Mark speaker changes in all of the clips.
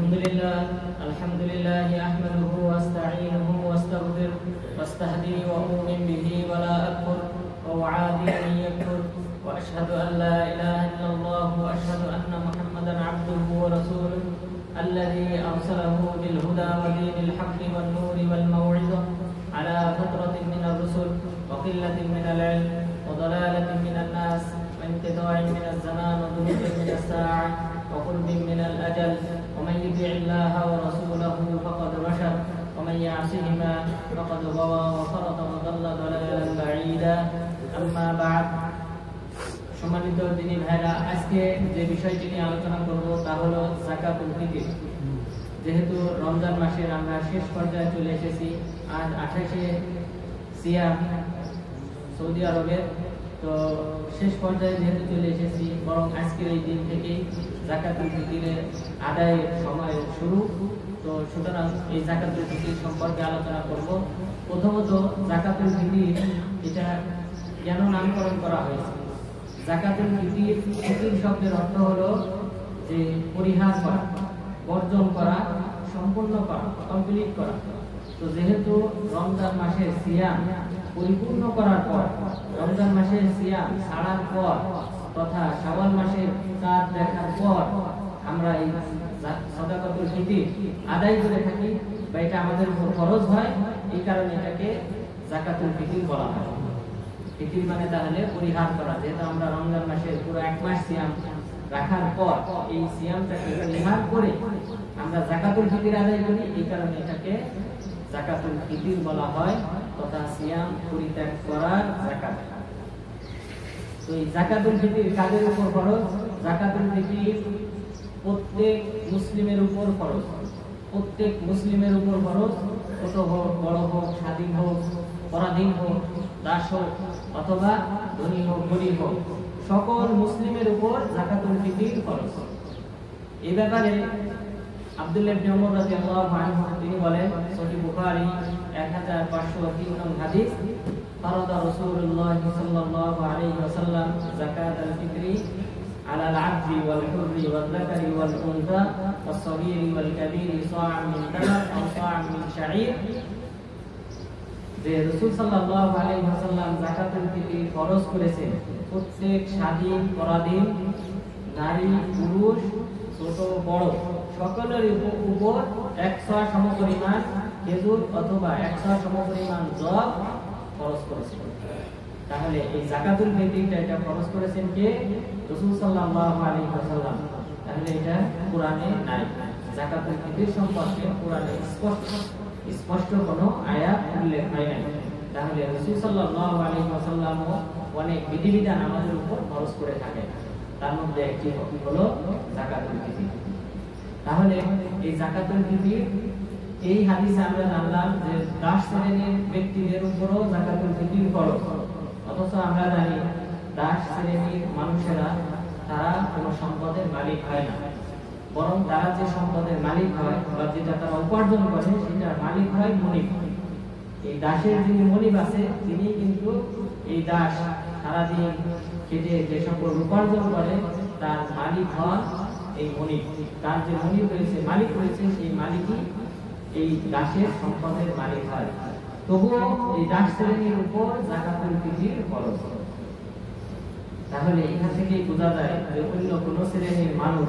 Speaker 1: الحمد لله أحمده واستعينه واستغفر واستهدي وأؤمن به ولا أكفر وأعادي من يكفر وأشهد أن لا إله إلا الله وأشهد أن محمدا عبده ورسوله الذي أرسله بالهدى ودين الحق والنور والموعظة على فترة من الرسل وقلة من العلم وضلالة من الناس وانقطاع من الزمان وذنوب من الساعة وقرب من الأجل ومن يطع الله ورسوله فقد رشد ومن يعصهما فقد غوى وفرط وضل ضلالا بعيدا أما بعد সম্মানিত দিনী ভাইরা, আজকে যে বিষয়টি নিয়ে আলোচনা করব তা হলো যাকাতুল ফিতর। যেহেতু রমজান মাসের আমরা শেষ পর্যায়ে চলে এসেছি, আজ 28শে সিয়াম সৌদি আরবের, তো শেষ পর্যায়ে যেহেতু চলে এসেছি, বরং আজকের এই দিন থেকেই যাকাতুল ফিতরের আদায়ের সময় শুরু। তো সুতরাং এই যাকাতুল ফিতর সম্পর্কে আলোচনা করব। প্রথমত, যাকাতুল ফিতর এটা কেন নামকরণ করা হয়েছে? যাকাতুল ফিতর শব্দের অর্থ হলো যে পরিহার করা, বর্জন করা, সম্পূর্ণ করা, কমপ্লিট করা। তো যেহেতু রমজান মাসের সিয়াম পরিপূর্ণ করার পর, রমজান মাসের সিয়াম ছাড়ার পর তথা শাওয়াল মাসের চাঁদ দেখার পর আমরা এই সাদাকাতুল ফিতর আদায় করে থাকি, বা এটা আমাদের উপর ফরজ হয়। এই কারণে এটাকে যাকাতুল ফিতর বলা হয়। ফিতর মানে তাহলে পরিহার করা। যেহেতু আমরা রমজান মাসের পুরো এক মাস সিয়াম রাখার পর এই সিয়ামটাকে পরিহার করে আমরা যাকাতুল ফিতর আদায় করি, এই কারণে এটাকে যাকাতুল ফিতর বলা হয়, তথা সিয়াম পরিত্যাগ করার যাকাত। তো এই যাকাতুল ফিতর কাদের উপর ফরজ? যাকাতুল ফিতর প্রত্যেক মুসলিমের উপর ফরজ। প্রত্যেক মুসলিমের উপর ফরজ, ছোট হোক, বড় হোক, স্বাধীন হোক, পরাধীন হোক, দাস হোক, অথবা ধনী হোক, গরিব হোক, সকল মুসলিমের উপর যাকাতুল ফিতর ফরজ। এই ব্যাপারে আব্দুল্লাহ ইবনে ওমর রাদিয়াল্লাহু আনহু তিনি বলেন, সহিহ বুখারী 1503 নং হাদিস, ফারাদা রাসূলুল্লাহ সাল্লাল্লাহু আলাইহি ওয়াসাল্লাম যাকাতুল ফিতরি আলাল আবদি ওয়াল হুররি ওয়াল যাকারি ওয়াল উনসা ওয়াস সাগীরি ওয়াল কাবীরি সা'আন মিন তামার আও সা'আন মিন শাঈর। যে রাসূল সাল্লাল্লাহু আলাইহি ওয়াসাল্লাম যাকাতুল ফিতর ফরজ করেছেন প্রত্যেক স্বাধীন, পরাধীন, নারী, পুরুষ, ছোট বড় সকলের উপর 100 সমপরিমাণ খেজুর অথবা 100 সমপরিমাণ জব খরচ করেছেন। তাহলে এই যাকাতুল ফিতরটা এটা খরচ করেছেন কে? রাসূল সাল্লাল্লাহু আলাইহি ওয়াসাল্লাম। তাহলে এটা কোরআনে নাই। যাকাতুল ফিতর সম্পর্কে কোরআনে স্পষ্ট কোনো আয়াত উল্লেখ হয় নাই। তাহলে রাসূল সাল্লাল্লাহু আলাইহি ওয়াসাল্লাম অনেক বিধিবিধান আমাদের উপর খরচ করে থাকেন, তার মধ্যে একটি হলো যাকাতুল ফিতর। তাহলে এই যাকাতুল ফিতর, এই হাদিসে আমরা জানলাম যে দাস শ্রেণীর ব্যক্তিদের উপরও যাকাতুল ফিতর ফরজ। অথচ আমরা জানি দাস শ্রেণীর মানুষেরা তারা কোনো সম্পদের মালিক হয় না, বরং তারা যে সম্পদের মালিক হয় বা যেটা তারা উপার্জন করে সেটার মালিক হয় মনিব। এই দাসের যিনি মনিব আছে তিনি কিন্তু এই দাস সারাদিন খেটে যে সকল উপার্জন করে তার মালিক হন এই মনিব। তার যে মনিব রয়েছে, মালিক রয়েছে, সেই মালিকই এই দাসের সম্পদের মালিক হয়। তবুও এই দাস শ্রেণীর উপর যাকাতুল ফিতর ফরজ। তাহলে এখান থেকেই বোঝা যায় যে অন্য কোন শ্রেণীর মানুষ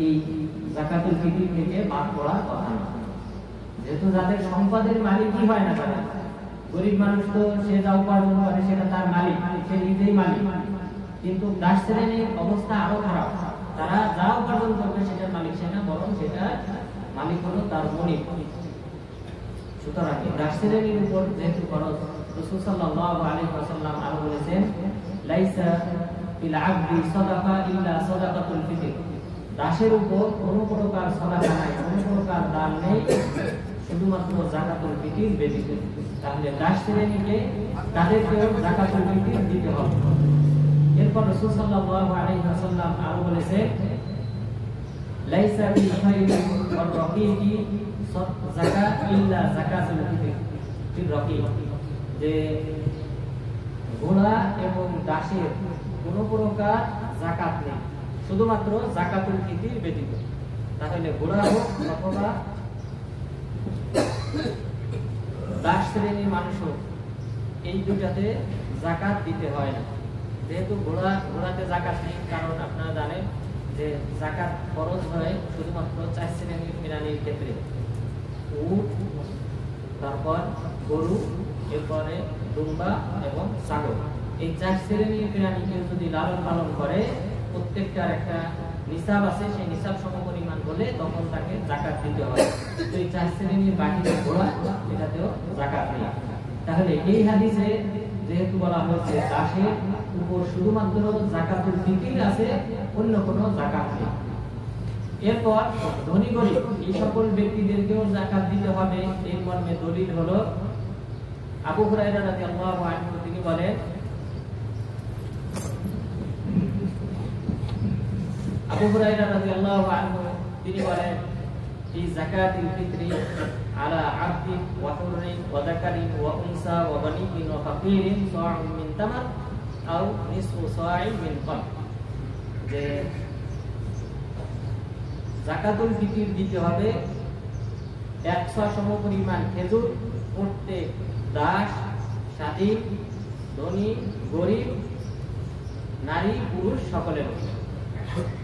Speaker 1: এই যাকাতুল ফিতর থেকে বাদ পড়ার কথা না। যেহেতু যাদের সম্পদের মালিকই হয় না, তারা গরিব মানুষ, তো সে যা উপার্জন করে সেটা তার মালিক, সে নিজেই মালিক। কিন্তু দাস শ্রেণীর অবস্থা আরো খারাপ, তারা যা উপার্জন করবে সেটার মালিক সে না, বরং সেটা মালিক হলো তার মনিব। সুতরাং দাস শ্রেণীর উপর যেহেতু ফরজ, রাসূল সাল্লাল্লাহু আলাইহি ওয়াসাল্লাম আরো বলেছেন, লাইসা ফিল আবদি সাদাকা ইল্লা সাদাকাতুল ফিতর। দাসের উপর কোনো প্রকার সাদাকা নাই, কোনো প্রকার দান নেই, শুধুমাত্র যাকাতুল ফিতর ব্যতীত। তাহলে দাস শ্রেণীকে তাদেরকেও যাকাতুল ফিতর দিতে হবে। এরপর রাসূল সাল্লাল্লাহু আলাইহি ওয়াসাল্লাম আরো বলেছেন, লাইসা ফিল খাইরি ওয়ার রাকিকি যাকাত ইল্লা যাকাতুল ফিতর রাকিক। যে ঘোড়া এবং দাসের কোনো প্রকার যাকাত নেই, শুধুমাত্র যাকাতুল ফিতর ব্যতীত। তাহলে ঘোড়া হোক অথবা দাস শ্রেণীর মানুষ হোক, এই দুটাতে যাকাত দিতে হয় না। যেহেতু ঘোড়াতে যাকাত নেই, কারণ আপনারা জানেন যে যাকাত ফরজ হয় শুধুমাত্র 4 শ্রেণীর প্রাণীর ক্ষেত্রে, উট, তারপর গরু, এরপরে দুম্বা এবং ছাগল। এই 4 শ্রেণীর প্রাণীকে যদি লালন পালন করে, প্রত্যেকটার একটা নিসাব আছে, সেই নিসাব সমপরিমাণ হলে তখন তাকে যাকাত দিতে হয়। তো এই 4 শ্রেণীর বাকিটা ঘোড়া, এটাতেও যাকাত নেই। তাহলে এই হাদিসে যেহেতু বলা হয়েছে দাসের উপর শুধুমাত্র যাকাতুল ফিতর আছে, অন্য কোনো যাকাত নেই। এরপর ধনী গরিব এই সকল ব্যক্তিদেরকেও যাকাত দিতে হবে। এই মর্মে দলিল হলো আবু হুরায়রা রাদিয়াল্লাহু আনহু, তিনি বলেন, আবু হুরায়রা রাদিয়াল্লাহু আনহু তিনি বলেন, এই যাকাতুল ফিতরি আলা আবদিন ওয়া হুররিন ওয়া যাকারিন ওয়া উনসা ওয়া বানিয়িন ওয়া ফাকিরিন সা'উন মিন তামার আও নিসফু সা'ইন মিন কম, যে যাকাতুল ফিতর দিতে হবে 100 সমপরিমাণ খেজুর প্রত্যেক দাস, স্বাধীন, ধনী, গরিব, নারী, পুরুষ সকলের।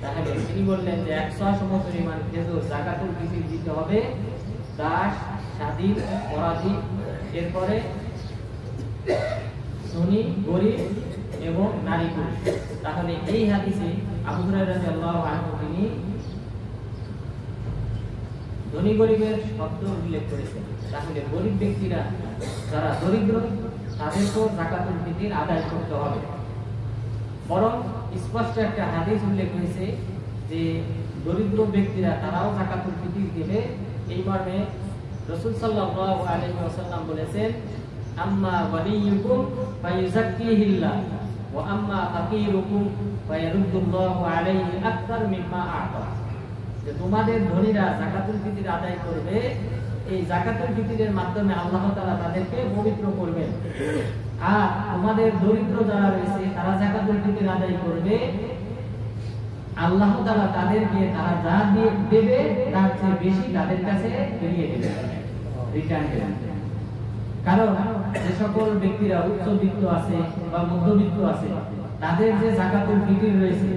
Speaker 1: তাহলে তিনি বললেন যে 100 সমপরিমাণ খেজুর যাকাতুল ফিতর দিতে হবে দাস, স্বাধীন, পরাধী, এরপরে ধনী, গরিব এবং নারী, পুরুষ। তাহলে এই হাদিসে আবু হুরায়রা রাদিয়াল্লাহু আনহু তিনি ধনী গরিবের শব্দ উল্লেখ করেছেন। তাহলে গরিব ব্যক্তিরা যারা দরিদ্র, তাদেরকেও যাকাতুল ফিতর আদায় করতে হবে। বরং স্পষ্ট একটা হাদিস উল্লেখ হয়েছে যে দরিদ্র ব্যক্তিরা তারাও যাকাতুল ফিতর দেবে। এই মর্মে রাসূল সাল্লাল্লাহু আলাইহি ওয়াসাল্লাম বলেছেন, আম্মা ওয়ালিয়ুকুম ফায়ুযাক্কিহিল্লাহ ওয়া আম্মা ফাকিরুকুম ফায়ারুদ্দুল্লাহু আলাইহি আকতার মিম্মা আ'তা, যে তোমাদের ধনীরা যাকাতুল ফিতর আদায় করবে, এই যাকাতুল ফিতরের মাধ্যমে আল্লাহ তাআলা তাদেরকে পবিত্র করবেন। আর তোমাদের দরিদ্র যারা রয়েছে তারা যাকাতুল ফিতর আদায় করবে, আল্লাহ তাআলা তাদেরকে তারা যা দেবে তার চেয়ে বেশি তাদের কাছে ফিরিয়ে দেবে, রিটার্ন দেবে। কারণ যে সকল ব্যক্তিরা উচ্চবিত্ত আছে বা মধ্যবিত্ত আছে, তাদের যে যাকাতুল ফিতর রয়েছে,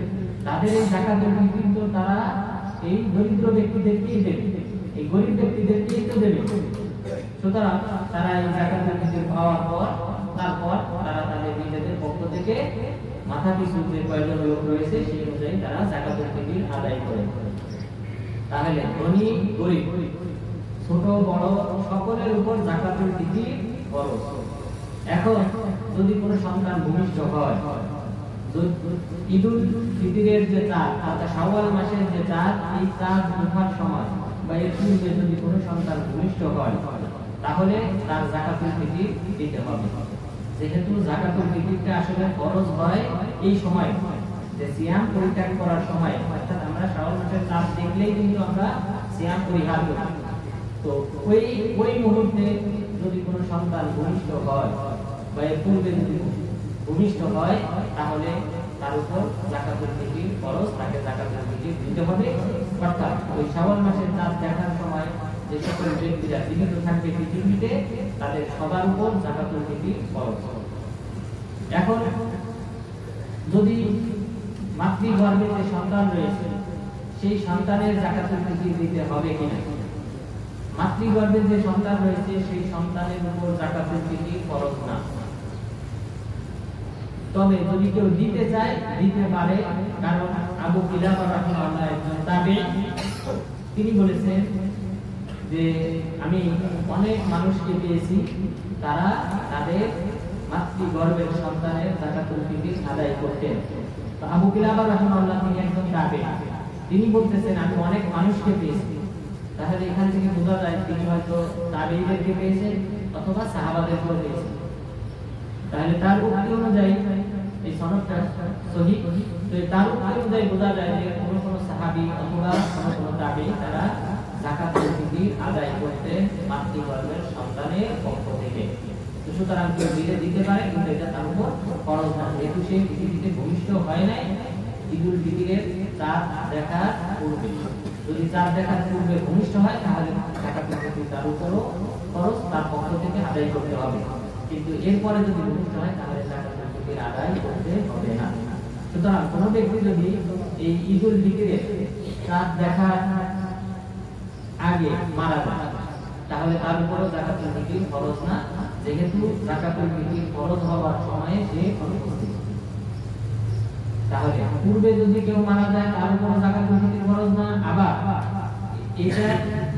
Speaker 1: তাদের এই যাকাতুল ফিতর তো তারা এই দরিদ্র ব্যক্তিদেরকেই দেবে, এই গরিব ব্যক্তিদেরকেই তো দেবে। সুতরাং তারা এই যাকাতুল ফিতর পাওয়ার পর তারপর তারা তাদের নিজেদের পক্ষ থেকে মাথা পিছু যে কয়জন লোক রয়েছে সেই অনুযায়ী তারা যাকাতুল ফিতর আদায় করে। তাহলে ধনী গরিব ছোট বড় সকলের উপর যাকাতুল ফিতর ফরজ। এখন যদি কোনো সন্তান ভূমিষ্ঠ হয়, ঈদুল ফিতরের যে চাঁদ অর্থাৎ শাওয়াল মাসের যে চাঁদ, এই চাঁদ ওঠার সময় বা এর পূর্বে যদি কোনো সন্তান ভূমিষ্ঠ হয়, তাহলে তার যাকাতুল ফিতর দিতে হবে। যেহেতু যাকাতুল ফিতরটা আসলে ফরজ হয় এই সময়, যে সিয়াম পরিত্যাগ করার সময়, অর্থাৎ আমরা শাওয়াল মাসের চাঁদ দেখলেই কিন্তু আমরা সিয়াম পরিহার করি। তো ওই মুহূর্তে যদি কোনো সন্তান ভূমিষ্ঠ হয় বা এর পূর্বে যদি ভূমিষ্ঠ হয়, তাহলে তার উপর যাকাতুল ফিতর ফরজ, তাকে যাকাতুল ফিতর দিতে হবে। অর্থাৎ ওই শাওয়াল মাসের চাঁদ দেখার সময় যে সকল ব্যক্তিরা জীবিত থাকবে পৃথিবীতে, তাদের সবার উপর যাকাতুল ফিতর ফরজ। এখন যদি মাতৃগর্ভে যে সন্তান রয়েছে, সেই সন্তানের যাকাতুল ফিতর দিতে হবে কিনা? মাতৃগর্ভে যে সন্তান রয়েছে সেই সন্তানের উপর যাকাতুল ফিতর ফরজ না, তবে যদি কেউ দিতে চায় দিতে পারে। কারণ আবু কিলাবা রাহিমাহুল্লাহ একজন তাবেঈ, তিনি বলেছেন যে আমি অনেক মানুষকে পেয়েছি তারা তাদের মাতৃগর্ভের সন্তানের যাকাতুল ফিতর আদায় করতেন। তো আবু কিলাবা রাহিমাহুল্লাহ তিনি একজন তাবেঈ, তিনি বলতেছেন আমি অনেক মানুষকে পেয়েছি। তাহলে এখান থেকে বোঝা যায় তিনি হয়তো তাবেঈদেরকে পেয়েছেন অথবা সাহাবাদেরকে পেয়েছেন। তাহলে তার উক্তি অনুযায়ী এই সনদটা সহিহ। তো তার উক্তি অনুযায়ী বোঝা যায় যে কোন সাহাবী অথবা কোন তাবেঈ তারা যাকাতুল ফিতর আদায় করতে মাতৃগর্ভের সন্তানের পক্ষ থেকে। তো সুতরাং কেউ দিতে পারে, কিন্তু এটা তার উপর ফরজ না, যেহেতু সে পৃথিবীতে ভূমিষ্ঠ হয় নাই। ঈদুল ফিতরের চাঁদ দেখার পূর্বে। যদি চাঁদ দেখার পূর্বে ভূমিষ্ঠ হয় তাহলে যাকাতুল ফিতর তার উপরও খরচ, তার পক্ষ থেকে আদায় করতে হবে। কিন্তু এরপরে যদি ভূমিষ্ঠ হয় তাহলে যাকাতুল ফিতর আদায় করতে হবে না। সুতরাং কোনো ব্যক্তি যদি এই ঈদুল ফিতরে চাঁদ দেখার আগে মারা যায় তাহলে তার উপরও যাকাতুল ফিতর খরচ না, যেহেতু যাকাতুল ফিতর খরচ হওয়ার সময়ে সে অনুপস্থিত। তাহলে পূর্বে যদি কেউ মারা যায় তার উপর যাকাতুল ফিতর খরচ না, আবার এটা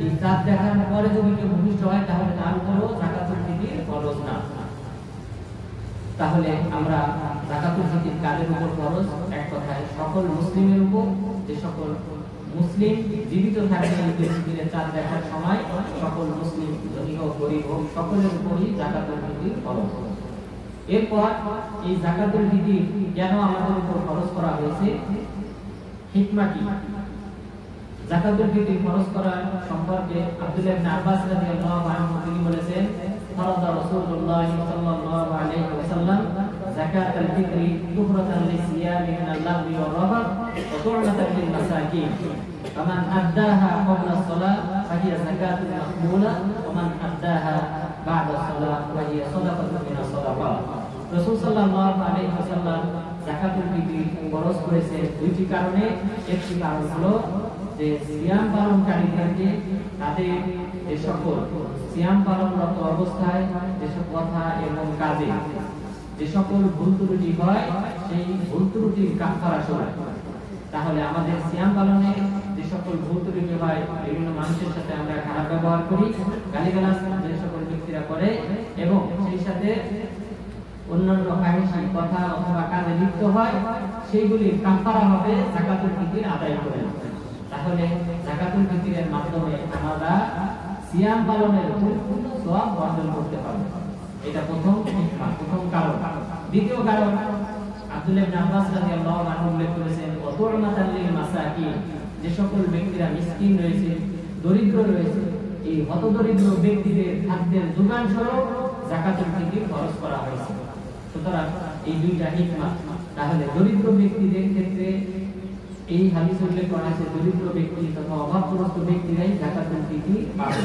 Speaker 1: এই চাঁদ দেখার পরে যদি কেউ ভূমিষ্ঠ হয় তাহলে তার উপরও যাকাতুল ফিতর খরচ না। তাহলে আমরা যাকাতুল ফিতর কাদের উপর খরচ? এক কথায় সকল মুসলিমের উপর। যে সকল মুসলিম জীবিত থাকে ঈদুল ফিতরের চাঁদ দেখার সময় সকল মুসলিম ধনী হোক গরিব হোক সকলের উপরই যাকাতুল ফিতর খরচ। এরপর এই যাকাতুল ফিতর কেন আমাদের উপর খরচ করা হয়েছে, হিকমা কি? যাকাতুল ফিতর খরচ করার সম্পর্কে আব্দুল্লাহ ইবনে আব্বাস রাদিয়াল্লাহু আনহু তিনি বলেছেন, ফরদা রাসূলুল্লাহ সাল্লাল্লাহু আলাইহি ওয়াসাল্লাম যাকাতুল ফিতর তুহরাতান লিসিয়ামি মিনাল লাগবি ওয়ার রাফাত ওয়া তু'মাতান লিল মাসাকিন ফামান আদ্দাহা ক্বাবলা আস-সালাহ ফাহিয়া যাকাতুন মাকবুলা ওয়া মান আদ্দাহা বা'দা আস-সালাহ ফাহিয়া সাদাকাতুন মিনাস সাদাকাত। রাসূল সাল্লাল্লাহু আলাইহি ওয়াসাল্লাম যাকাতুল ফিতর খরচ করেছেন দুইটি কারণে। একটি কারণ হলো যে সিয়াম পালনকারীদেরকে তাদের যে সকল সিয়াম পালনরত অবস্থায় যেসব কথা এবং কাজে যে সকল ভুল ত্রুটি হয় সেই ভুল ত্রুটির কাফারা স্বরূপ। তাহলে আমাদের সিয়াম পালনে যে সকল ভুল ত্রুটি হয়, বিভিন্ন মানুষের সাথে আমরা খারাপ ব্যবহার করি, গালিগালাজ যে সকল ব্যক্তিরা করে এবং সেই সাথে অন্যান্য ফাহিশ কথা অথবা কাজে লিপ্ত হয়, সেইগুলির কাফারা হবে যাকাতুল ফিতর আদায় করে। তাহলে যাকাতুল ফিতরের মাধ্যমে আমরা সিয়াম পালনের পূর্ণ সওয়াব অর্জন করতে পারব। এটা প্রথম হিকমা, প্রথম কারণ। দ্বিতীয় কারণ আব্দুল্লাহ ইবনে আব্বাস রাদিয়াল্লাহু আনহু উল্লেখ করেছেন, ওয়া তু'মাতান লিল মাসাকিন, যে সকল ব্যক্তিরা মিসকিন রয়েছে, দরিদ্র রয়েছে, এই হতদরিদ্র ব্যক্তিদের খাদ্যের যোগান স্বরূপ যাকাতুল ফিতর খরচ করা হয়েছে। সুতরাং এই দুইটা হিকমা। তাহলে দরিদ্র ব্যক্তিদের ক্ষেত্রে এই হাদিস উল্লেখ করা আছে, দরিদ্র ব্যক্তি তথা অভাবগ্রস্ত ব্যক্তিরাই যাকাতুল ফিতর পাবে।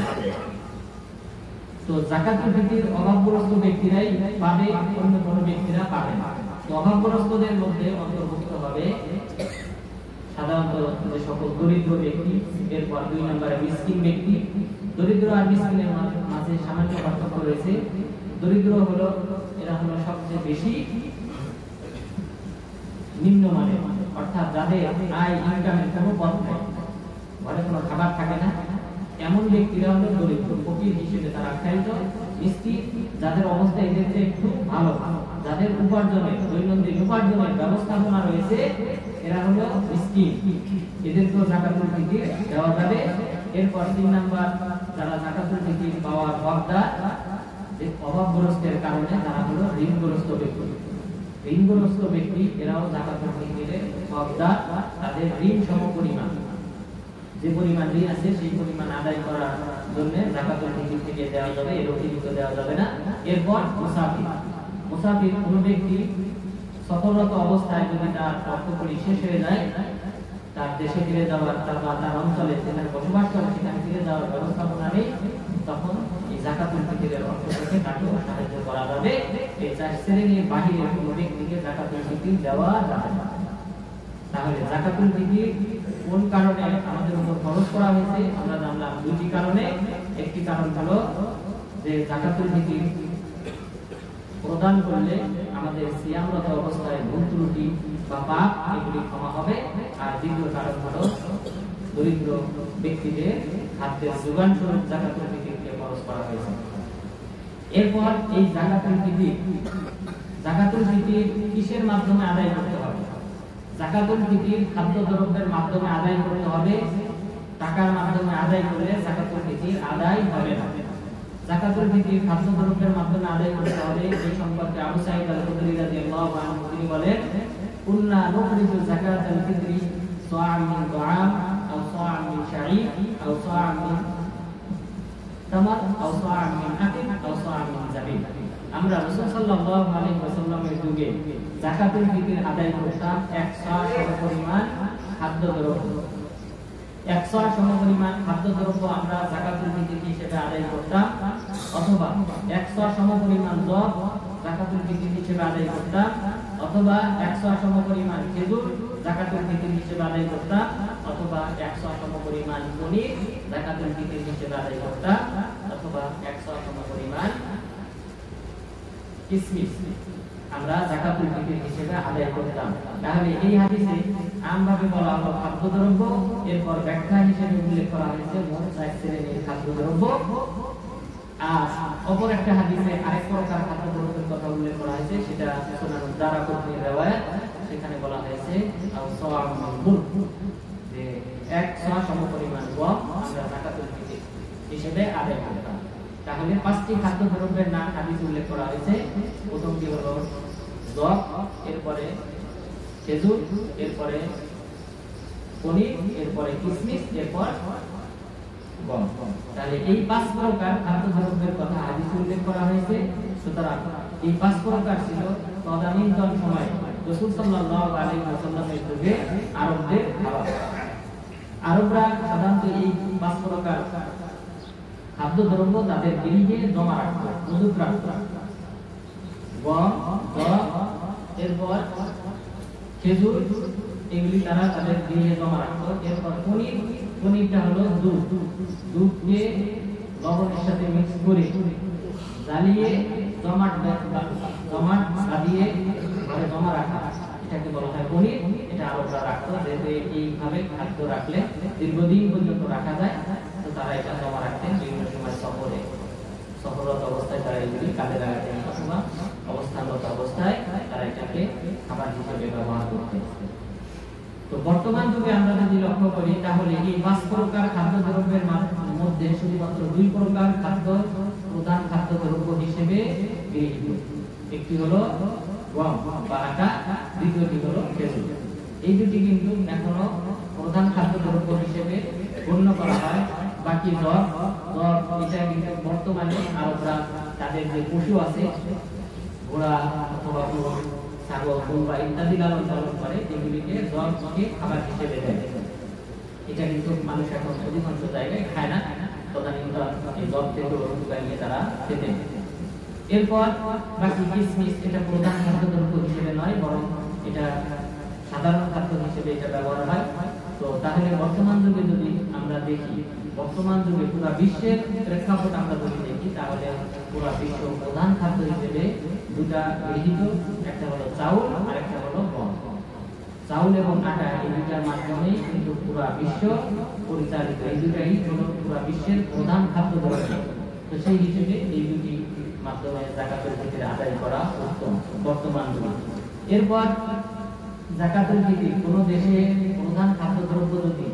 Speaker 1: তো যাকাতুল ফিতর অভাবগ্রস্ত ব্যক্তিরাই পাবে, অন্য কোনো ব্যক্তিরা পাবে না। তো অভাবগ্রস্তদের মধ্যে অন্তর্ভুক্ত হবে সাধারণত যে সকল দরিদ্র ব্যক্তি, এরপর 2 নম্বরে মিসকিন ব্যক্তি। দরিদ্র আর মিসকিনের মাঝে সামান্য পার্থক্য রয়েছে। দরিদ্র হলো এরা হলো সবচেয়ে বেশি নিম্নমানের, অর্থাৎ যাদের আয় ইনকামের কোনো পথ নেই, ঘরে কোনো খাবার থাকে না, এমন ব্যক্তিরা হলো দরিদ্র, ফকির হিসেবে তারা আখ্যায়িত। মিসকিন যাদের অবস্থা এদের চেয়ে একটু ভালো, যাদের উপার্জনের দৈনন্দিন উপার্জনের ব্যবস্থাপনা রয়েছে, এরা হলো মিসকিন, এদেরকেও যাকাতুল ফিতর দেওয়া যাবে। এরপর 3 নাম্বার যারা যাকাতুল ফিতর পাওয়ার হকদার, যে অভাবগ্রস্তের কারণে তারা হলো ঋণগ্রস্ত ব্যক্তি। ঋণগ্রস্ত ব্যক্তি এরাও যাকাতুল ফিতরের হকদার। তাদের ঋণ সমপরিমাণ, যে পরিমাণ ঋণ আছে সেই পরিমাণ আদায় করার জন্য যাকাতুল ফিতর থেকে দেওয়া যাবে, এর অতিরিক্ত দেওয়া যাবে না। এরপর মুসাফির। মুসাফির কোনো ব্যক্তি সফররত অবস্থায় যদি তার অর্থকড়ি শেষ হয়ে যায়, তার দেশে ফিরে যাওয়ার বা তার অঞ্চলে যেখানে বসবাস করে সেখানে ফিরে যাওয়ার ব্যবস্থাপনা নেই, তখন এই যাকাতুল ফিতরের অর্থ থেকে তাকেও সাহায্য করা যাবে। এই 4 শ্রেণীর বাহিরের কোনো ব্যক্তিকে যাকাতুল ফিতর দেওয়া যাবে না। তাহলে যাকাতুল ফিতর কোন কারণে আমাদের উপর খরচ করা হয়েছে আমরা জানলাম, 2টি কারণে। একটি কারণ হলো যে যাকাতুল ফিতর প্রদান করলে আমাদের সিয়ামরত অবস্থায় ভুল ত্রুটি বা পাপ এগুলি ক্ষমা হবে। আর দ্বিতীয় কারণ হলো দরিদ্র ব্যক্তিদের খাদ্যের যোগান স্বরূপ যাকাতুল ফিতরকে খরচ করা হয়েছে। এরপর এই যাকাতুল ফিতর কিসের মাধ্যমে আদায় করতে হবে? যাকাতুল ফিতর খাদ্যদ্রব্যের মাধ্যমে আদায় করতে হবে। টাকার মাধ্যমে আদায় করলে যাকাতুল ফিতর আদায় হবে না। যাকাতুল ফিতর খাদ্যদ্রব্যের মাধ্যমে আদায় করতে হবে। এই সম্পর্কে আবু সাঈদ আল-খুদরি রাদিয়াল্লাহু আনহু তিনি বলেন, কুল্লা নুখরিজু যাকাতুল ফিতর সা'আন মিন তুআম আও সা'আন মিন শাঈর আও সা'আন মিন তামার আও সা'আন মিন আকিল আও সা'আন মিন জাবিব। আমরা রাসূল সাল্লাল্লাহু আলাইহি ওয়াসাল্লামের যুগে যাকাতুল ফিতর আদায় করতাম 100 পরিমাণ খাদ্যদ্রব্য 100 সমপরিমাণ খাদ্যদ্রব্য আমরা যাকাতুল ফিতর হিসেবে আদায় করতাম, অথবা 100 সমপরিমাণ যব যাকাতুল ফিতর হিসেবে আদায় করতাম, অথবা 100 সমপরিমাণ খেজুর যাকাতুল ফিতর হিসেবে আদায় করতাম, অথবা 100 সমপরিমাণ পনির যাকাতুল ফিতর হিসেবে আদায় করতাম, অথবা 100 সমপরিমাণ কিসমিস আমরা যাকাতুল ফিতর হিসেবে আদায় করতাম। তাহলে এই হাদিসে আমভাবে বলা হলো খাদ্যদ্রব্য, এরপর ব্যাখ্যা হিসেবে উল্লেখ করা হয়েছে মোট 4 শ্রেণীর খাদ্যদ্রব্য। আর অপর একটা হাদিসে আরেক প্রকার খাদ্যদ্রব্যের কথা উল্লেখ করা হয়েছে, সেটা সুনান দারাকুতনির riwayat, সেখানে বলা হয়েছে যে 100 সমপরিমাণ গম আমরা যাকাতুল ফিতর হিসেবে আদায় করতাম। তাহলে 5টি খাদ্যদ্রব্যের নাম হাদিসে উল্লেখ করা হয়েছে। প্রথমটি হলো যব, এরপরে খেজুর, এরপরে পনির, এরপরে কিসমিস, এরপর গম। তাহলে এই 5 প্রকার খাদ্যদ্রব্যের কথা হাদিসে উল্লেখ করা হয়েছে। সুতরাং এই 5 প্রকার ছিল তদানীন্তন সময়ে রাসূল সাল্লাল্লাহু আলাইহি ওয়াসাল্লামের যুগে আরবদের খাবার। আরবরা সাধারণত এই 5 প্রকার খাদ্যদ্রব্য তাদের গৃহে জমা রাখত, মজুত রাখত। গম, যব, এরপর খেজুর, এগুলি তারা তাদের গৃহে জমা রাখত। এরপর পনির, পনিরটা হলো দুধ, দুধকে লবণের সাথে মিক্স করে জ্বালিয়ে জমাট বাঁধিয়ে ঘরে জমা রাখা, এটাকে বলা হয় পনির। এটা আরবরা রাখতো, যেহেতু এইভাবে খাদ্য রাখলে দীর্ঘদিন পর্যন্ত রাখা যায়, তো তারা এটা জমা রাখতেন। বিভিন্ন সময় সফররত অবস্থায় তারা এগুলি কাজে লাগাতেন, অথবা অবস্থানরত অবস্থায় তারা এটাকে খাবার হিসেবে ব্যবহার করতেন। তো বর্তমান যুগে আমরা যদি লক্ষ্য করি, তাহলে এই 5 প্রকার খাদ্যদ্রব্যের মধ্যে শুধুমাত্র 2 প্রকার খাদ্য প্রধান খাদ্যদ্রব্য হিসেবে গৃহীত। একটি হলো গম বা আটা, দ্বিতীয়টি হলো খেজুর। এই দুটি কিন্তু এখনো প্রধান খাদ্যদ্রব্য হিসেবে গণ্য করা হয়। বাকি যব, এটা কিন্তু বর্তমানে আরবরা তাদের যে পশু আছে, ঘোড়া অথবা ছাগল, গরু ইত্যাদি লালন পালন করে, এগুলিকে যবকে খাবার হিসেবে দেয়। এটা কিন্তু মানুষ এখন অধিকাংশ জায়গায় খায় না, তদানীন্তন এই যব থেকে নিয়ে তারা খেতেন। এরপর বাকি কিসমিস, এটা প্রধান খাদ্যদ্রব্য হিসেবে নয়, বরং এটা সাধারণ খাদ্য হিসেবে এটা ব্যবহার হয়। তো তাহলে বর্তমান যুগে যদি আমরা দেখি, বর্তমান যুগে পুরো বিশ্বের প্রেক্ষাপট আমরা যদি দেখি, তাহলে পুরো বিশ্ব প্রধান খাদ্য হিসেবে দুটা গৃহীত, একটা হলো চাউল আর একটা হলো গম। চাউল এবং আটা, এই দুটার মাধ্যমে কিন্তু পুরো বিশ্ব পরিচালিত। এই দুটাই হলো পুরো বিশ্বের প্রধান খাদ্যদ্রব্য। তো সেই হিসেবে এই দুটি মাধ্যমে যাকাতুল ফিতর আদায় করা উত্তম বর্তমান যুগে। এরপর যাকাতুল ফিতর কোনো দেশে প্রধান খাদ্যদ্রব্য যদি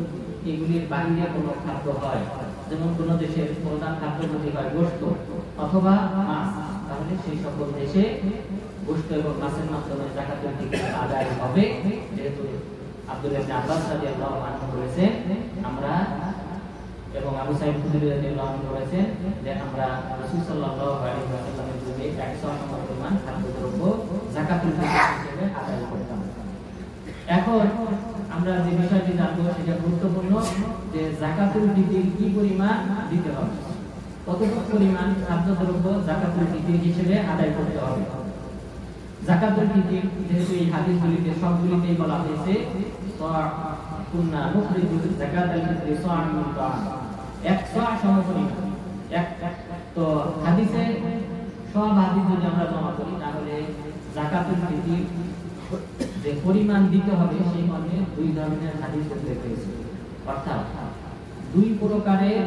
Speaker 1: এগুলির বাইরে কোনো খাদ্য হয়, যেমন কোনো দেশের প্রধান খাদ্য যদি হয় গোশত অথবা মাছ, তাহলে সেই সকল দেশে গোশত এবং মাছের মাধ্যমে যাকাতুল ফিতর আদায় হবে। যেহেতু আব্দুল্লাহ ইবনে আব্বাস রাদিয়াল্লাহু আনহু বলেছেন, আমরা এবং আবু সাঈদ খুদরি রাদিয়াল্লাহু আনহু বলেছেন যে আমরা রাসূল সাল্লাল্লাহু আলাইহি ওয়াসাল্লামের যুগে 100 সমপরিমাণ খাদ্যদ্রব্য যাকাতুল ফিতর হিসেবে আদায় করতাম। এখন আমরা যে বিষয়টি জানবো সেটা গুরুত্বপূর্ণ, যে যাকাতুল ফিতর কি পরিমাণ দিতে হবে, কতটুকু পরিমাণ খাদ্যদ্রব্য যাকাতুল ফিতর হিসেবে আদায় করতে হবে। যাকাতুল ফিতর যেহেতু এই হাদিসগুলিতে সবগুলিতেই বলা হয়েছে কুননা নুখরিজু যাকাতাল ফিতর সা'আন মিন তা'আম, 100 সমপরিমাণ। তো হাদিসে সব হাদিস যদি আমরা জমা করি, তাহলে যাকাতুল ফিতর যে পরিমাণ দিতে হবে সেই মর্মে 2 ধরনের হাদিস উল্লেখ হয়েছে, অর্থাৎ 2 প্রকারের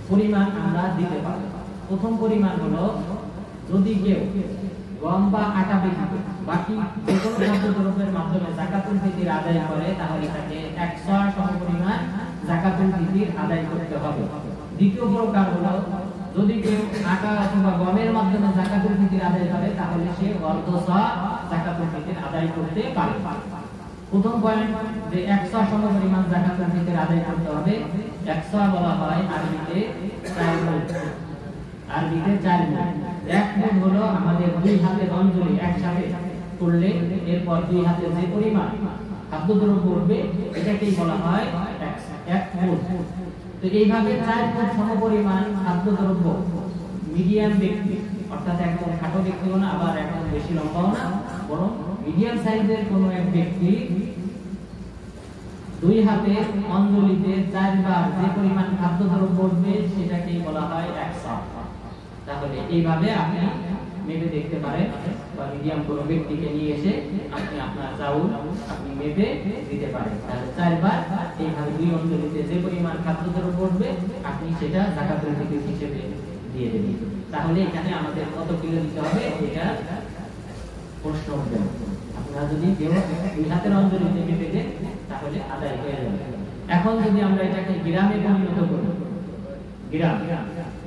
Speaker 1: পরিমাণ আমরা দিতে পারি। প্রথম পরিমাণ হলো, যদি কেউ গম বা আটা ব্যতীত বাকি যে কোনো খাদ্যদ্রব্যের মাধ্যমে যাকাতুল ফিতর আদায় করে, তাহলে তাকে 100 সমপরিমাণ যাকাতুল ফিতর আদায় করতে হবে। দ্বিতীয় প্রকার হলো, যদি কেউ আটা অথবা গমের মাধ্যমে যাকাতুল ফিতর আদায় করে, তাহলে সে অর্ধ-সা যাকাতুল ফিতর আদায় করতে পারে। প্রথম পয়েন্ট যে 100 সমপরিমাণ যাকাতুল ফিতর আদায় করতে হবে। 100 বলা হয় আরবিতে 4 মুদ। আরবিতে 4 মুদ। 1 মুদ হলো আমাদের 2 হাতের অঞ্জলি একসাথে করলে, এরপর 2 হাতে যে পরিমাণ খাদ্যদ্রব্য উঠবে, এটাকেই বলা হয় এক মুঠ। তো এইভাবে 4 মুঠ সমপরিমাণ খাদ্যদ্রব্য মিডিয়াম ব্যক্তি, অর্থাৎ একদম খাটো ব্যক্তিও না, আবার একদম বেশি লম্বাও না, বরং মিডিয়াম সাইজের কোনো এক ব্যক্তি 2 হাতে অঞ্জলিতে 4 বার যে পরিমাণ খাদ্যদ্রব্য উঠবে সেটাকেই বলা হয় 100। তাহলে এইভাবে আপনি মেপে দেখতে পারেন, বা মিডিয়াম কোনো ব্যক্তিকে নিয়ে এসে আপনি আপনার চাউল আপনি মেপে দিতে পারেন। তাহলে 4 বার এইভাবে 2 অঞ্জলিতে যে পরিমাণ খাদ্যদ্রব্য উঠবে আপনি সেটা যাকাতুল ফিতর হিসেবে দিয়ে দেবেন। তাহলে এখানে আমাদের কত কিলো দিতে হবে এটা প্রশ্ন হবে। আপনারা যদি কেউ 2 হাতের অঞ্জলিতে মেপে দেন তাহলে আদায় হয়ে যাবে। এখন যদি আমরা এটাকে গ্রামে পরিণত করি, গ্রাম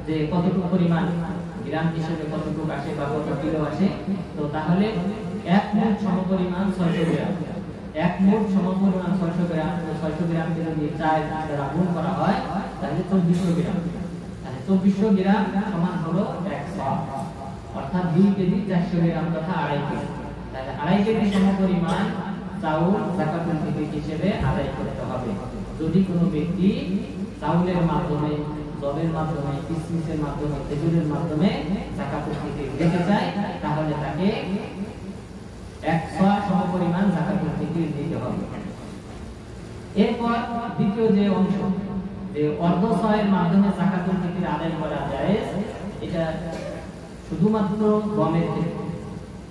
Speaker 1: যে কতটুকু পরিমাণ গ্রাম হিসেবে কতটুকু আসে বা কত কিলো আসে, তো তাহলে 1 মুঠ সমপরিমাণ 600 গ্রাম। 1 মুঠ সমপরিমাণ 600 গ্রাম, 600 গ্রামকে যদি 4 দ্বারা গুণ করা হয় তাহলে 2400 গ্রাম। তাহলে 2400 গ্রাম সমান হলো 100, অর্থাৎ 2 কেজি 400 গ্রাম তথা 2.5 কেজি। তাহলে 2.5 কেজি সমপরিমাণ চাউল যাকাতুল ফিতর হিসেবে আদায় করতে হবে। যদি কোনো ব্যক্তি চাউলের মাধ্যমে, জবের মাধ্যমে, কিসমিসের মাধ্যমে, খেজুরের মাধ্যমে যাকাতুল ফিতর দিতে চায় তাহলে তাকে 100 সমপরিমাণ যাকাতুল ফিতর দিতে হবে। এরপর দ্বিতীয় যে অংশ, যে অর্ধ-সয়ের মাধ্যমে যাকাতুল ফিতর আদায় করা যায়, এটা শুধুমাত্র গমের ক্ষেত্রে।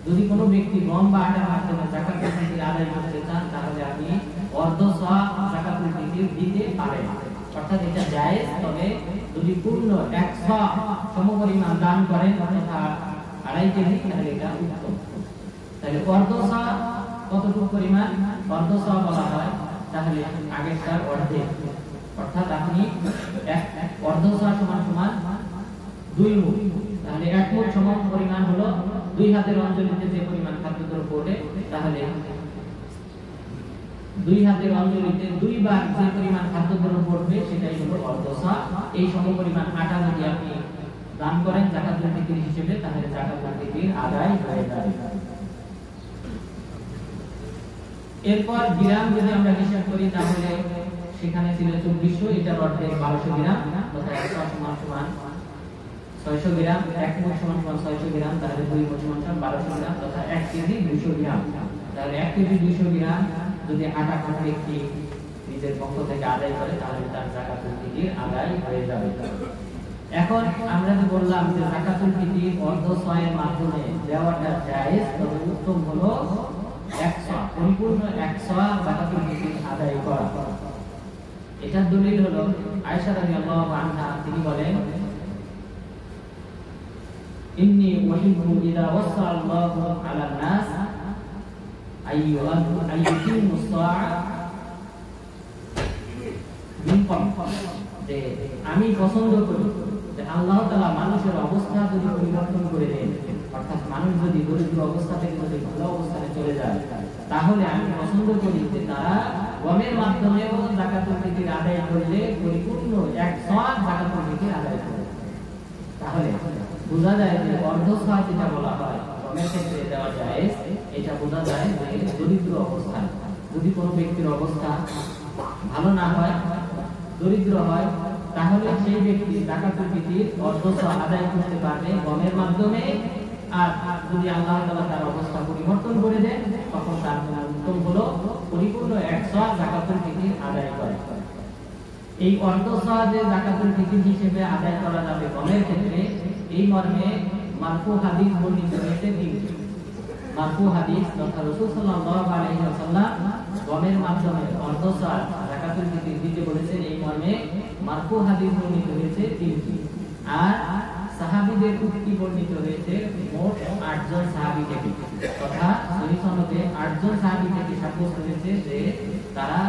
Speaker 1: যদি কোনো ব্যক্তি গম বা আটার মাধ্যমে যাকাতুল ফিতর আদায় করতে চান তাহলে আপনি অর্ধ-সয়া যাকাতুল ফিতর দিতে পারেন, অর্থাৎ এটা জায়েজ। তবে যদি পূর্ণ 100 সমপরিমাণ দান করেন তথা 2.5 কেজি তাহলে এটা উত্তম। তাহলে অর্ধ-সয়া কতটুকু পরিমাণ? অর্ধ-সয়া বলা হয় তাহলে আগেরটার অর্ধেক, অর্থাৎ আপনি অর্ধ-সয়া সমান 2 মুঠ। তাহলে 1 মুঠ সমান পরিমাণ হলো 2 হাতের অঞ্জলিতে যে পরিমাণ খাদ্যদ্রব্য ওঠে, তাহলে 2 হাতের অঞ্জলিতে 2 বার যে পরিমাণ খাদ্যদ্রব্য উঠবে সেটাই হলো অর্ধ-সয়া। এই সমপরিমাণ আটা যদি আপনি দান করেন যাকাতুল ফিতর হিসেবে তাহলে যাকাতুল ফিতর আদায় হয়ে যাবে। এরপর গ্রাম যদি আমরা হিসাব করি তাহলে সেখানে ছিল 2400, এটার অর্ধেক 1200 গ্রাম, তথা 100 সমান 600 গ্রাম। 1 মুঠ সমান 600 গ্রাম, তাহলে 2 মুঠ সমান 1200 গ্রাম, তথা 1 কেজি 200 গ্রাম। তাহলে 1 কেজি 200 গ্রাম যদি আটা কোনো ব্যক্তি নিজের পক্ষ থেকে আদায় করে তাহলে তার যাকাতুল ফিতর আদায় হয়ে যাবে। এখন আমরা যে বললাম যে যাকাতুল ফিতর অর্ধ-সয়ের মাধ্যমে দেওয়াটা জায়েজ, তবে উত্তম হলো 100 পরিপূর্ণ 100 যাকাতুল ফিতর আদায় করা। এটার দলিল হলো আয়েশা রাদিয়াল্লাহু আনহা, তিনি বলেন ইন্নী উহিব্বু ইযা ওয়াসা আল্লাহু আলা নাস আইয়ুকিমু সা মিনকুম, যে আমি পছন্দ করি যে আল্লাহ তাআলা মানুষের অবস্থা যদি পরিবর্তন করে দেন, অর্থাৎ মানুষ যদি দরিদ্র অবস্থা থেকে যদি ভালো অবস্থানে চলে যায়, তাহলে আমি পছন্দ করি যে তারা গমের মাধ্যমেও যাকাতুল ফিতর আদায় করলে পরিপূর্ণ 100 যাকাতুল ফিতর আদায় করে। তাহলে বোঝা যায় যে অর্ধ-সয়া যেটা বলা হয় গমের ক্ষেত্রে দেওয়া যায়, এটা বোঝা যায় যে দরিদ্র অবস্থা, যদি কোনো ব্যক্তির অবস্থা ভালো না হয়, দরিদ্র হয়, তাহলে সেই ব্যক্তি যাকাতুল ফিতর অর্ধ-সয়া আদায় করতে পারবে গমের মাধ্যমে। আর যদি আল্লাহ তাআলা তার অবস্থা পরিবর্তন করে দেন তখন তার উত্তম হলো পরিপূর্ণ 100 যাকাতুল ফিতর আদায় করা। এই অর্ধ-সয়া যে যাকাতুল ফিতর হিসেবে আদায় করা যাবে গমের ক্ষেত্রে, এই মর্মে মারফু হাদিস বর্ণিত হয়েছে 3টি। মারফু হাদিস তথা রাসূল সাল্লাল্লাহু আলাইহি ওয়াসাল্লাম গমের মাধ্যমে অর্ধ-সয়া যাকাতুল ফিতর দিতে বলেছেন, এই মর্মে মারফু হাদিস বর্ণিত হয়েছে 3টি। আর সাহাবীদের উক্তি বর্ণিত হয়েছে মোট 8 জন সাহাবী থেকে, তথা সহিহ সনদে 8 জন সাহাবী থেকে সাব্যস্ত হয়েছে যে তারা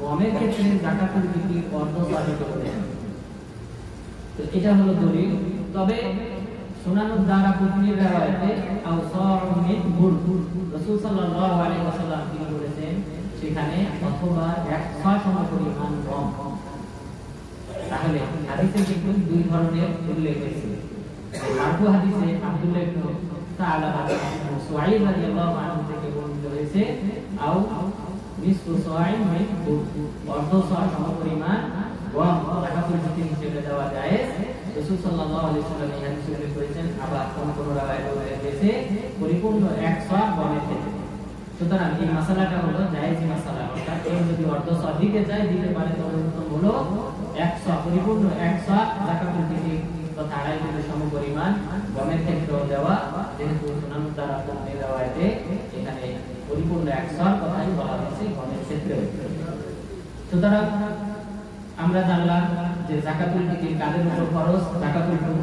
Speaker 1: গমের ক্ষেত্রে যাকাতুল ফিতর অর্ধ-সয়া দিতে বলেছেন। তো এটা হলো দলিল। তবে সুনানুদ দারাকুতনির riwayate আওসাউ মিন বুর, রাসূল সাল্লাল্লাহু আলাইহি ওয়াসাল্লাম তিনি বলেছেন সেখানে অথবা 100 সমপরিমাণ গম। তাহলে হাদিসে কিন্তু 2 ধরনের উল্লেখ হয়েছে। মারফু হাদিসে আব্দুল্লাহ ইবনে সালাবা সুআইদ রাদিয়াল্লাহু আনহু থেকে বর্ণিত হয়েছে, নিসফু সাইন মিন বুর, অর্ধ সা সমপরিমাণ গম যাকাতুল ফিতর হিসেবে দেওয়া জায়েজ। রাসূল সাল্লাল্লাহু আলাইহি ওয়াসাল্লাম এই হাদিসে উল্লেখ করেছেন। আবার কোন রাওয়ায়াতে রয়েছে পরিপূর্ণ 1 সা গমের ক্ষেত্রে। সুতরাং এই মাসালাটা হলো জায়েজ মাসালা, অর্থাৎ কেউ যদি অর্ধ সা দিতে চায় দিতে পারে, তবে উত্তম হলো 1 সা, পরিপূর্ণ 1 সা যাকাতুল ফিতর তথা 2.5 কেজি সমপরিমাণ গমের ক্ষেত্রেও দেওয়া, যেহেতু সুনান দ্বারা এই রাওয়ায়াতে এখানে পরিপূর্ণ 1 সা কথাই বলা হয়েছে গমের ক্ষেত্রে। সুতরাং আমরা জানলাম যে যাকাতুল ফিতর কাদের উপর খরচ, যাকাতুল ফিতর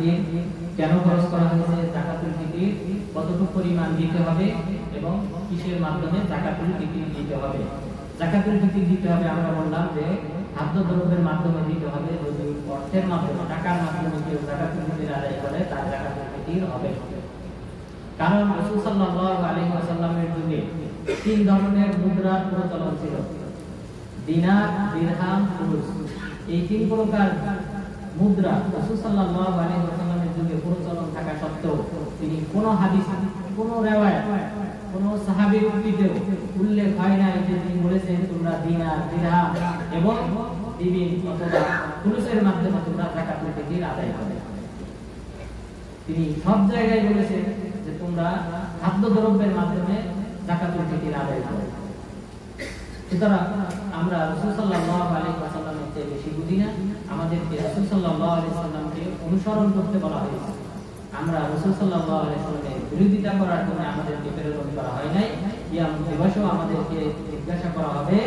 Speaker 1: কেন খরচ করা হয়েছে, যাকাতুল ফিতর কতটুকু পরিমাণ দিতে হবে এবং কিসের মাধ্যমে যাকাতুল ফিতর দিতে হবে। যাকাতুল ফিতর দিতে হবে আমরা বললাম যে খাদ্যদ্রব্যের মাধ্যমে দিতে হবে। যদি অর্থের মাধ্যমে, টাকার মাধ্যমে কেউ যাকাতুল ফিতর আদায় করে তার যাকাতুল ফিতর হবে। কারণ রাসূল সাল্লাল্লাহু আলাইহি ওয়াসাল্লামের যুগে 3 ধরনের মুদ্রার প্রচলন ছিল, দিনার, দিরহাম, ফুলুস। এই 3 প্রকার মুদ্রা রাসূল সাল্লাল্লাহু আলাইহি ওয়াসাল্লামের যুগে প্রচলন থাকা সত্ত্বেও তিনি কোন হাদিস, কোন riwayat, কোন সাহাবীর উক্তিতেও উল্লেখ হয় না যে তিনি বলেছেন তোমরা দিনার, দিরহাম এবং দিবিন অথবা ফুলুসের মাধ্যমে তোমরা যাকাতুল ফিতর আদায় করবে। তিনি সব জায়গায় বলেছেন যে তোমরা খাদ্যদ্রব্যের মাধ্যমে যাকাতুল ফিতর আদায় করবে। সুতরাং আমরা রাসূল সাল্লাল্লাহু আলাইহি ওয়াসাল্লামের চেয়ে বেশি বুঝি না, আমাদেরকে রাসূল সাল্লাল্লাহু আলাইহি ওয়াসাল্লামকে অনুসরণ করতে বলা হয়েছে। আমরা রাসূল সাল্লাল্লাহু আলাইহি ওয়াসাল্লামের বিরোধিতা করার জন্য আমাদেরকে প্রেরণ করা হয় নাই। কিয়ামত দিবসেও আমাদেরকে জিজ্ঞাসা করা হবে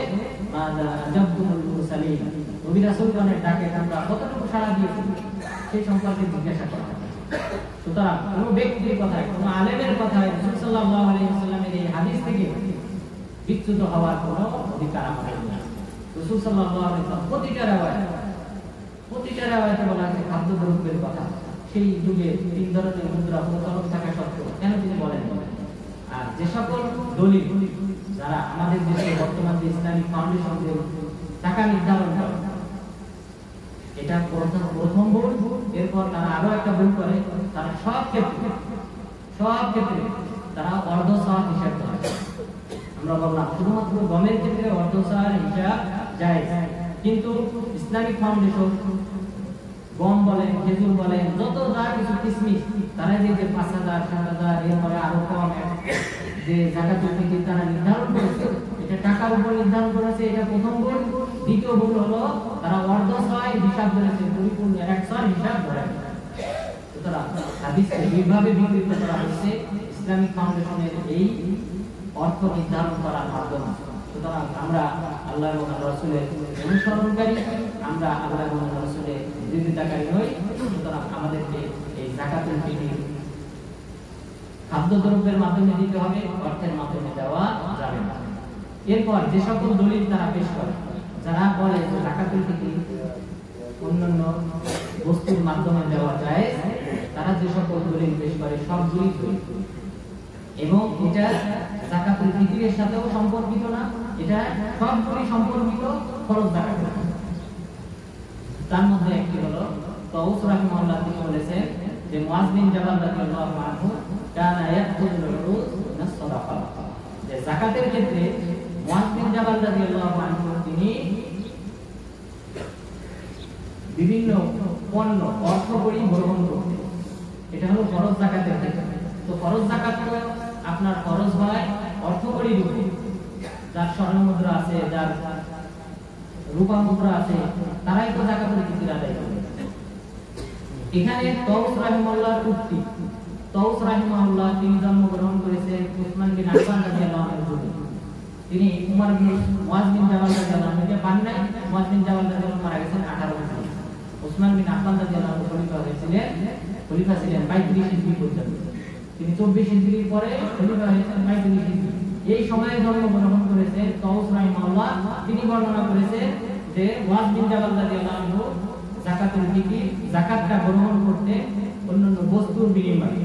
Speaker 1: মাযা আজাবতুল মুরসালিন, নবী রাসূলগণের ডাকে আমরা কতটুকু সাড়া দিয়েছি সেই সম্পর্কে জিজ্ঞাসা করা হবে। সুতরাং কোন ব্যক্তির কথায়, কোন আলেমের কথায় রাসূল সাল্লাল্লাহু আলাইহি ওয়াসাল্লামের এই হাদিস থেকে বিচ্যুত হওয়ার কোনো অধিকার আমাদের নেই। রাসূল সাল্লাল্লাহু আলাইহি ওয়াসাল্লাম প্রতিটা রাওয়ায়াতে বলা আছে খাদ্যদ্রব্যের কথা। সেই যুগে 3 ধরনের মুদ্রা প্রচলন থাকা সত্ত্বেও কেন তিনি বলেন? আর যে সকল দলিল যারা আমাদের দেশে বর্তমান যে ইসলামিক ফাউন্ডেশন যে টাকা নির্ধারণ করে, এটা প্রথম ভুল। এরপর তারা আরো একটা ভুল করে, তারা সব ক্ষেত্রে তারা অর্ধ সা হিসাব করে। আমরা বললাম শুধুমাত্র গমের ক্ষেত্রে অর্ধ সা হিসাব জায়েজ, কিন্তু ইসলামিক ফাউন্ডেশন গম বলেন, খেজুর বলেন, যত যা কিছু কিসমিস, তারা যে 5,000, 7,000 এরপরে আরো কম যে যাকাতুল ফিতর তারা নির্ধারণ করেছে, এটা টাকার উপর নির্ধারণ করেছে। এটা প্রথম ভুল। দ্বিতীয় ভুল হলো তারা অর্ধ সা হিসাব করেছে, পরিপূর্ণ 1 সা হিসাব করে। সুতরাং হাদিসে দুইভাবে বিকৃত করা হয়েছে ইসলামিক ফাউন্ডেশনের এই অর্থ নির্ধারণ করার মাধ্যমে। সুতরাং আমরা আল্লাহর এবং রাসূলের অনুসরণকারী, আমরা আল্লাহর এবং রাসূলের বিরোধিতাকারী নই। সুতরাং আমাদেরকে এই যাকাতুল ফিতর খাদ্যদ্রব্যের মাধ্যমে দিতে হবে, অর্থের মাধ্যমে দেওয়া যাবে না। এরপর যে সকল দলিল তারা পেশ করে, যারা বলে যে যাকাতুল ফিতর অন্যান্য বস্তুর মাধ্যমে দেওয়া যায়, তারা যে সকল দলিল পেশ করে সবগুলি দলিল, এবং এটা যাকাতুল ফিতরের সাথেও সম্পর্কিত না, এটা সবগুলি সম্পর্কিত ফরজ যাকাত। তার মধ্যে একটি হলো তাউস রাহিমাহুল্লাহ, তিনি বলেছেন যে মুআয বিন জাবাল রাদিয়াল্লাহু আনহু কানা ইয়াখুযুল উরুজ মিনাস সাদাকা, যে যাকাতের ক্ষেত্রে মুআয বিন জাবাল রাদিয়াল্লাহু আনহু তিনি বিভিন্ন পণ্য অর্থকরী গ্রহণ করতেন। এটা হলো ফরজ যাকাতের ক্ষেত্রে। তো ফরজ যাকাত আপনার খরচ হয় অর্থকরী রূপে, যার স্বর্ণ মুদ্রা আছে, যার রূপা মুদ্রা আছে, তারাই তো যাকাতুল ফিতর আদায় করে। এখানে তাউস রাহিমাহুল্লাহর উক্তি, তাউস রাহিমাহুল্লাহ তিনি জন্মগ্রহণ করেছেন উসমান বিন আফফান রাদিয়াল্লাহু আনহু। তিনি উমর বিন মুআয বিন জাবাল রাদিয়াল্লাহু আনহুকে পান নাই। মুআয বিন জাবাল রাদিয়াল্লাহু মারা গেছেন 18 বছর। উসমান বিন আফফান রাদিয়াল্লাহু আনহু খলিফা ছিলেন 35 হিজরি পর্যন্ত। তিনি 24 হিজরির পরে খলিফা হয়েছেন 35 হিজরি। এই সময়ে জন্মগ্রহণ করেছে তাউস রাহিমাহুল্লাহ। তিনি বর্ণনা করেছেন যে মুআয বিন জাবাল রাদিয়াল্লাহু আনহু যাকাতুল ফিতর যাকাতটা গ্রহণ করতে অন্যান্য বস্তুর বিনিময়ে।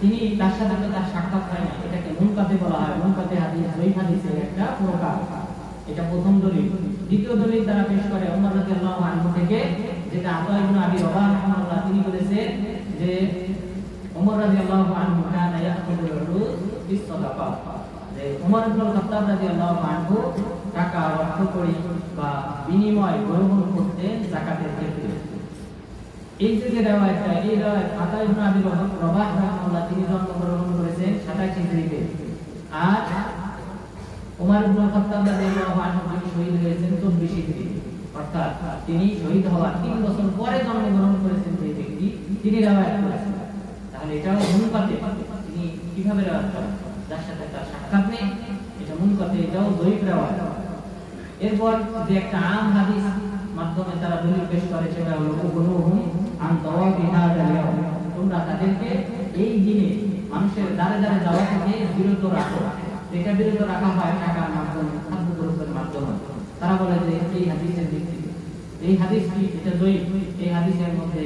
Speaker 1: তিনি তার সাথে তো তার সাক্ষাৎ হয় না, এটাকে মুনকাতে বলা হয়। মুনকাতে হাদিস জয়ীফ হাদিসের একটা প্রকার। এটা প্রথম দলিল। দ্বিতীয় দলিল তারা পেশ করে ওমর রাদিয়াল্লাহু আনহু থেকে, যেটা আতা ইবনে আবি রবাহ রাহিমাহুল্লাহ তিনি বলেছেন যে ওমর রাদিয়াল্লাহু আনহু কানা ইয়াখুযুল উরুজ বিস সাদাকা, যে ওমর ইবনুল খাত্তাব রাদিয়াল্লাহু আনহু টাকা অর্থ করি বা বিনিময় গ্রহণ করতে যাকাতের ক্ষেত্রে এই যে রিওয়ায়াতটা এই রিওয়ায়াত আতা ইবনে আবি রবাহ রাহিমাহুল্লাহ তিনি জন্মগ্রহণ করেছেন 27 হিজরিতে আর ওমর ইবনুল খাত্তাব রাদিয়াল্লাহু আনহু তিনি শহীদ হয়েছেন 24 হিজরিতে অর্থাৎ তিনি শহীদ হওয়ার 3 বছর পরে জন্মগ্রহণ করেছেন যে ব্যক্তি তিনি রিওয়ায়াত করেছেন তাহলে এটাও মুনকাতে তিনি কিভাবে রিওয়ায়াত করেন যার সাথে তার সাক্ষাৎ নেই এটা মুনকাতে এটাও দয়ীফ রিওয়ায়াত এরপর যে একটা আম হাদিস মাধ্যমে তারা দলিল পেশ করে সেটা হলো গুনুহুম আন তাওয়াবি হাদাল ইয়াউম তোমরা তাদেরকে এই দিনে মানুষের দ্বারে দ্বারে যাওয়া থেকে বিরত রাখো এটা বিরত রাখা হয় টাকার মাধ্যমে খাদ্য দ্রব্যের মাধ্যমে তারা বলে যে এই হাদিসের ভিত্তিতে এই হাদিসটি এটা দয়ীফ এই হাদিসের মধ্যে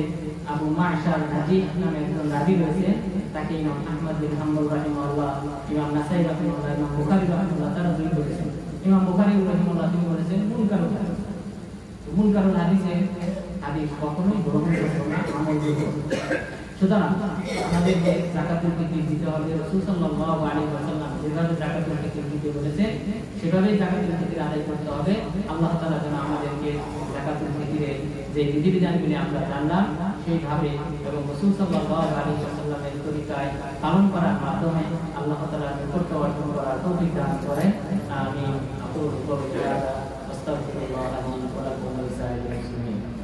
Speaker 1: আবু মাশার নাজিহ নামে একজন রাবী রয়েছে তাকে ইমাম আহমদ বিন হাম্বল রাহিমাহুল্লাহ ইমাম নাসাই রাহিমাহুল্লাহ ইমাম বুখারী রাহিমাহুল্লাহ তারা দয়ীফ করেছেন ইমাম বুখারী রাহিমাহুল্লাহ তিনি বলেছেন মুনকারুল হাদিস মুনকারুল হাদিসে হাদিস কখনোই গ্রহণযোগ্য না আমলযোগ্য সুতরাং আমাদেরকে যাকাতুল ফিতর দিতে হবে রাসূল সাল্লাল্লাহু আলাইহি ওয়াসাল্লাম যেভাবে যাকাতুল ফিতর দিতে বলেছেন সেভাবেই যাকাতুল ফিতর আদায় করতে হবে আল্লাহ তাআলা যেন আমাদেরকে যাকাতুল ফিতরের যে বিধিবিধানগুলি আমরা জানলাম সেইভাবে এবং রাসূল সাল্লাল্লাহু আলাইহি ওয়াসাল্লামের তরিকায় পালন করার মাধ্যমে আল্লাহ তাআলা নিকট অর্জন করার তৌফিক দান করেন আমিন আকুলু কওলি হাযা আস্তাগফিরুল্লাহ লি ওয়া লাকুম ওয়া লিসাইরিল মুসলিমিন